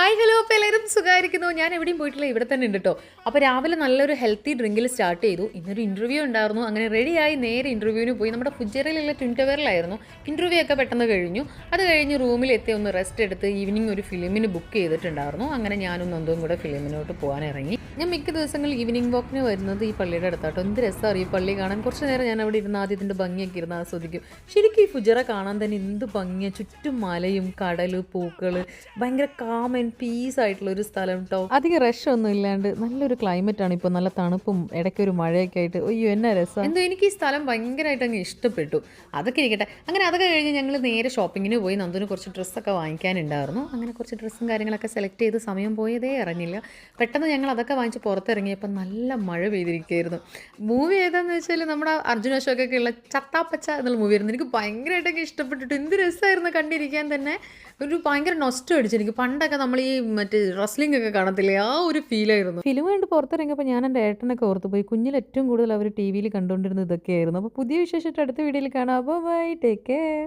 Hi hello അപ്പോൾ എല്ലാവരും സുഖമായിരിക്കുന്നു. ഞാൻ എവിടെയും പോയിട്ടില്ല, ഇവിടെ തന്നെ ഉണ്ട് കേട്ടോ. അപ്പോൾ രാവിലെ നല്ലൊരു ഹെൽത്തി ഡ്രിങ്കിൽ സ്റ്റാർട്ട് ചെയ്തു. ഇന്നൊരു ഇൻ്റർവ്യൂ ഉണ്ടായിരുന്നു. അങ്ങനെ റെഡിയായി നേരെ ഇൻ്റർവ്യൂവിന് പോയി. നമ്മുടെ ഫുജറയിലുള്ള ട്വിൻ ടവറിലായിരുന്നു ഇൻ്റർവ്യൂ ഒക്കെ പെട്ടെന്ന് കഴിഞ്ഞു. അത് കഴിഞ്ഞ് റൂമിലെത്തി ഒന്ന് റെസ്റ്റ് എടുത്ത് ഈവനിങ് ഒരു ഫിലിമിന് ബുക്ക് ചെയ്തിട്ടുണ്ടായിരുന്നു. അങ്ങനെ ഞാനും നന്ദും കൂടെ ഫിലിമിനോട്ട് പോകാൻ ഇറങ്ങി. ഞാൻ മിക്ക ദിവസങ്ങളിൽ ഈവനിങ് വാക്കിന് വരുന്നത് ഈ പള്ളിയുടെ അടുത്താട്ടോ. എന്ത് രസമാണ് ഈ പള്ളി കാണാൻ. കുറച്ച് നേരം ഞാൻ അവിടെ ഇരുന്ന് ആദ്യത്തിൻ്റെ ഭംഗിയൊക്കെ ഇരുന്ന് ആസ്വദിക്കും. ശരിക്കും ഈ ഫുജറ കാണാൻ തന്നെ എന്ത് ഭംഗിയാണ്. ചുറ്റും മലയും കടല് പൂക്കൾ, ഭയങ്കര കാം ആൻഡ് പീസ് ആയിട്ടുള്ള ഒരു സ്ഥലം കേട്ടോ. അധികം റഷ് ഒന്നും ഇല്ലാണ്ട് നല്ലൊരു ക്ലൈമറ്റ് ആണ് ഇപ്പോൾ. നല്ല തണുപ്പും ഇടയ്ക്കൊരു മഴയൊക്കെ ആയിട്ട് അയ്യോ എന്നാ രസം. എന്തോ എനിക്ക് ഈ സ്ഥലം ഭയങ്കരമായിട്ട് അങ്ങ് ഇഷ്ടപ്പെട്ടു. അതൊക്കെ ഇരിക്കട്ടെ. അങ്ങനെ അതൊക്കെ കഴിഞ്ഞ് ഞങ്ങൾ നേരെ ഷോപ്പിങ്ങിന് പോയി. നന്ദുവിന് കുറച്ച് ഡ്രസ്സൊക്കെ വാങ്ങിക്കാനുണ്ടായിരുന്നു. അങ്ങനെ കുറച്ച് ഡ്രസ്സും കാര്യങ്ങളൊക്കെ സെലക്ട് ചെയ്ത് സമയം പോയതേ അറിഞ്ഞില്ല. പെട്ടെന്ന് ഞങ്ങൾ അതൊക്കെ വാങ്ങിച്ച് പുറത്തിറങ്ങിയപ്പോൾ നല്ല മഴ പെയ്തിരിക്കുകയായിരുന്നു. മൂവി ഏതാണെന്ന് വെച്ചാൽ നമ്മുടെ അർജുന അശോകൊക്കെ ഉള്ള ചട്ടാപ്പച്ച എന്നുള്ള മൂവി ആയിരുന്നു. എനിക്ക് ഭയങ്കരമായിട്ടൊക്കെ ഇഷ്ടപ്പെട്ടിട്ട് എന്ത് രസമായിരുന്നു കണ്ടിരിക്കാൻ തന്നെ. ഒരു ഭയങ്കര നൊസ്റ്റ അടിച്ചു എനിക്ക്. പണ്ടൊക്കെ നമ്മൾ ഈ മറ്റേ റസ്ലിംഗ് ഒക്കെ കാണത്തില്ലേ, ആ ഒരു ഫീലായിരുന്നു. ഫിലിം കണ്ട് പുറത്തിറങ്ങിയപ്പോൾ ഞാൻ എൻ്റെ ഏട്ടനൊക്കെ ഓർത്ത് പോയി. കുഞ്ഞിൽ ഏറ്റവും കൂടുതൽ അവർ ടി വിയിൽ കണ്ടുകൊണ്ടിരുന്നത് ഇതൊക്കെയായിരുന്നു. അപ്പോൾ പുതിയ വിശേഷമായിട്ട് അടുത്ത വീഡിയോയിൽ കാണാം. Bye, take care.